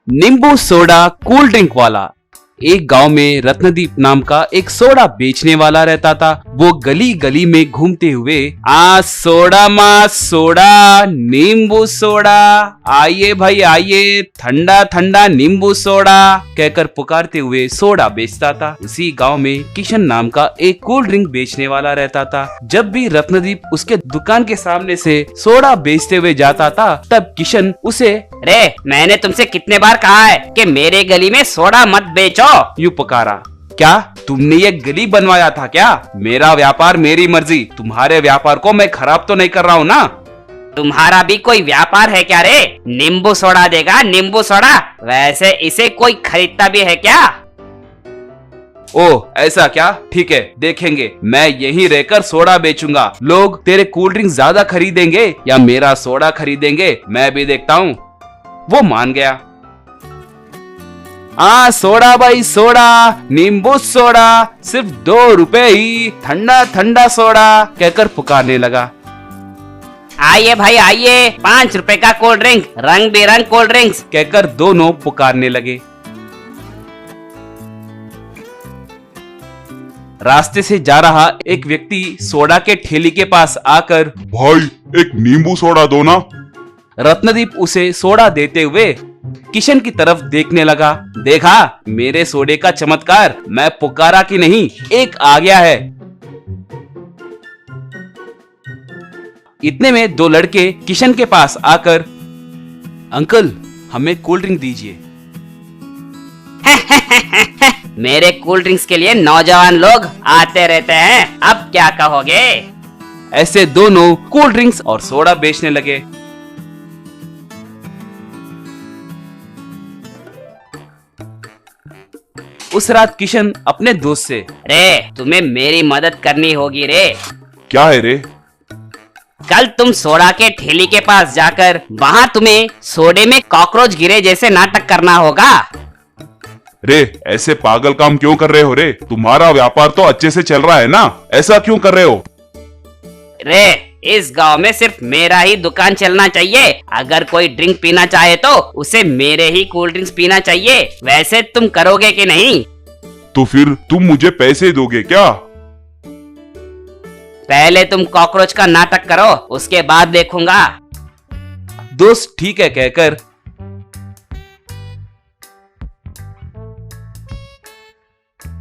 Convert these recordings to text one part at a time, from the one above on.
नींबू soda cool drink वाला। एक गांव में रत्नदीप नाम का एक सोडा बेचने वाला रहता था। वो गली गली में घूमते हुए सोडा मा सोडा नींबू सोडा, आइए भाई आइए, ठंडा ठंडा नींबू सोडा कहकर पुकारते हुए सोडा बेचता था। उसी गांव में किशन नाम का एक कूल ड्रिंक बेचने वाला रहता था। जब भी रत्नदीप उसके दुकान के सामने से सोडा बेचते हुए जाता था, तब किशन उसे रे, मैंने तुमसे कितने बार कहा है कि मेरे गली में सोडा मत बेचो। यूं पुकारा। क्या तुमने ये गली बनवाया था क्या? मेरा व्यापार मेरी मर्जी, तुम्हारे व्यापार को मैं खराब तो नहीं कर रहा हूँ ना? तुम्हारा भी कोई व्यापार है क्या रे? नींबू सोडा देगा, नींबू सोडा। वैसे इसे कोई खरीदता भी है क्या? ओह ऐसा क्या? ठीक है, देखेंगे। मैं यहीं रहकर सोडा बेचूंगा। लोग तेरे कूल ड्रिंक ज्यादा खरीदेंगे या मेरा सोडा खरीदेंगे, मैं भी देखता हूँ। वो मान गया। सोडा भाई सोडा, नींबू सोडा, सिर्फ 2 रुपए ही, ठंडा ठंडा सोडा कहकर पुकारने लगा। आइए भाई आइए, 5 रुपए का कोल्ड ड्रिंक, रंग बेरंग कोल्ड ड्रिंक्स कहकर दोनों पुकारने लगे। रास्ते से जा रहा एक व्यक्ति सोडा के ठेली के पास आकर, भाई एक नींबू सोडा दो ना। रत्नदीप उसे सोडा देते हुए किशन की तरफ देखने लगा। देखा मेरे सोडे का चमत्कार, मैं पुकारा कि नहीं, एक आ गया है। इतने में 2 लड़के किशन के पास आकर, अंकल हमें कोल्ड ड्रिंक दीजिए। मेरे कोल्ड ड्रिंक्स के लिए नौजवान लोग आते रहते हैं, अब क्या कहोगे? ऐसे दोनों कोल्ड ड्रिंक्स और सोडा बेचने लगे। उस रात किशन अपने दोस्त से, रे तुम्हें मेरी मदद करनी होगी रे। क्या है रे? कल तुम सोडा के ठेली के पास जाकर वहाँ तुम्हें सोडे में कॉकरोच गिरे जैसे नाटक करना होगा। रे ऐसे पागल काम क्यों कर रहे हो रे? तुम्हारा व्यापार तो अच्छे से चल रहा है ना, ऐसा क्यों कर रहे हो? रे इस गांव में सिर्फ मेरा ही दुकान चलना चाहिए। अगर कोई ड्रिंक पीना चाहे तो उसे मेरे ही कोल्ड ड्रिंक्स पीना चाहिए। वैसे तुम करोगे कि नहीं? तो फिर तुम मुझे पैसे दोगे क्या? पहले तुम कॉकरोच का नाटक करो, उसके बाद देखूंगा। दोस्त ठीक है कहकर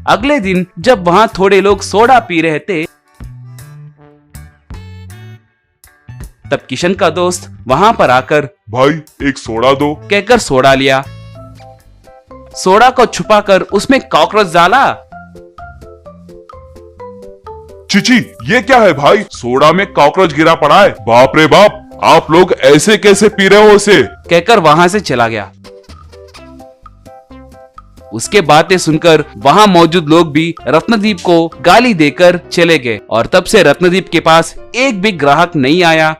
अगले दिन जब वहां थोड़े लोग सोडा पी रहे थे, तब किशन का दोस्त वहां पर आकर, भाई एक सोडा दो कहकर सोडा लिया। सोडा को छुपाकर उसमें कॉकरोच डाला। चिची ये क्या है भाई? सोडा में कॉकरोच गिरा पड़ा है। बाप रे बाप, आप लोग ऐसे कैसे पी रहे हो उसे? कहकर वहां से चला गया। उसके बातें सुनकर वहां मौजूद लोग भी रत्नदीप को गाली देकर चले गए और तब से रत्नदीप के पास एक भी ग्राहक नहीं आया।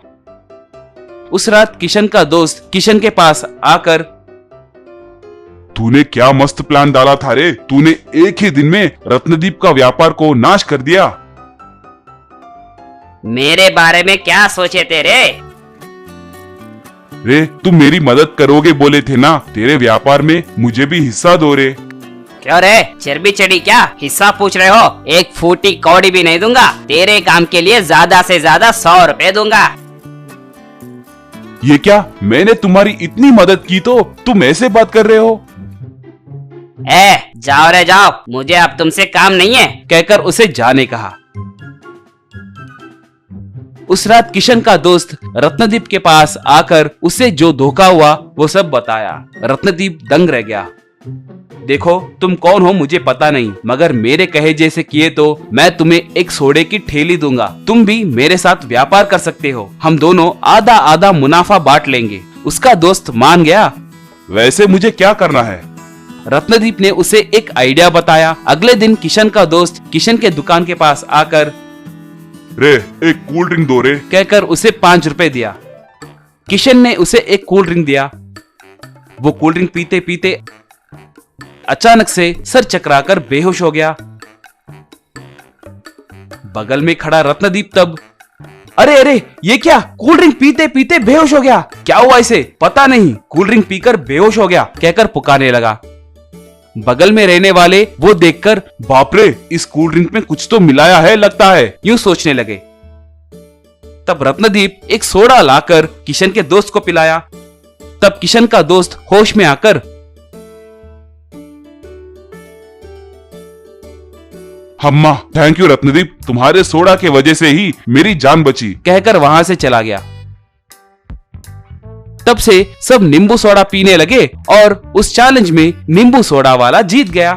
उस रात किशन का दोस्त किशन के पास आकर, तूने क्या मस्त प्लान डाला था रे? तूने एक ही दिन में रत्नदीप का व्यापार को नाश कर दिया। मेरे बारे में क्या सोचे तेरे? रे तुम मेरी मदद करोगे बोले थे ना, तेरे व्यापार में मुझे भी हिस्सा दो रे। क्यों रे, चर्बी चढ़ी क्या? हिस्सा पूछ रहे हो? एक फूटी कौड़ी भी नहीं दूंगा। तेरे काम के लिए ज्यादा से ज्यादा 100 रुपए दूंगा। ये क्या? मैंने तुम्हारी इतनी मदद की तो तुम ऐसे बात कर रहे हो? जाओ रे जाओ, मुझे अब तुमसे काम नहीं है। कहकर उसे जाने कहा। उस रात किशन का दोस्त रत्नदीप के पास आकर उसे जो धोखा हुआ वो सब बताया। रत्नदीप दंग रह गया। देखो तुम कौन हो मुझे पता नहीं, मगर मेरे कहे जैसे किए तो मैं तुम्हें एक सोडे की ठेली दूंगा। तुम भी मेरे साथ व्यापार कर सकते हो, हम दोनों आधा आधा मुनाफा बांट लेंगे। उसका दोस्त मान गया। वैसे मुझे क्या करना है? रत्नदीप ने उसे एक आइडिया बताया। अगले दिन किशन का दोस्त किशन के दुकान के पास आकर, रे एक कूल ड्रिंक दो रे, कहकर उसे 5 रुपए दिया। किशन ने उसे एक कूल ड्रिंक दिया। वो कूल ड्रिंक पीते पीते अचानक से सर चकराकर बेहोश हो गया। बगल में खड़ा रत्नदीप तब अरे अरे, ये क्या? कूल ड्रिंक पीते पीते बेहोश हो गया। क्या हुआ इसे? पता नहीं, कूल ड्रिंक पीकर बेहोश हो गया कहकर पुकारने लगा। बगल में रहने वाले वो देखकर बाप रे, इस कूल ड्रिंक में कुछ तो मिलाया है लगता है। यूं सोचने लगे। तब रत्नदीप एक सोडा लाकर किशन के दोस्त को पिलाया। तब किशन का दोस्त होश में आकर अम्मा, थैंक यू रत्नदीप, तुम्हारे सोडा के वजह से ही मेरी जान बची कहकर वहां से चला गया। तब से सब नींबू सोडा पीने लगे और उस चैलेंज में नींबू सोडा वाला जीत गया।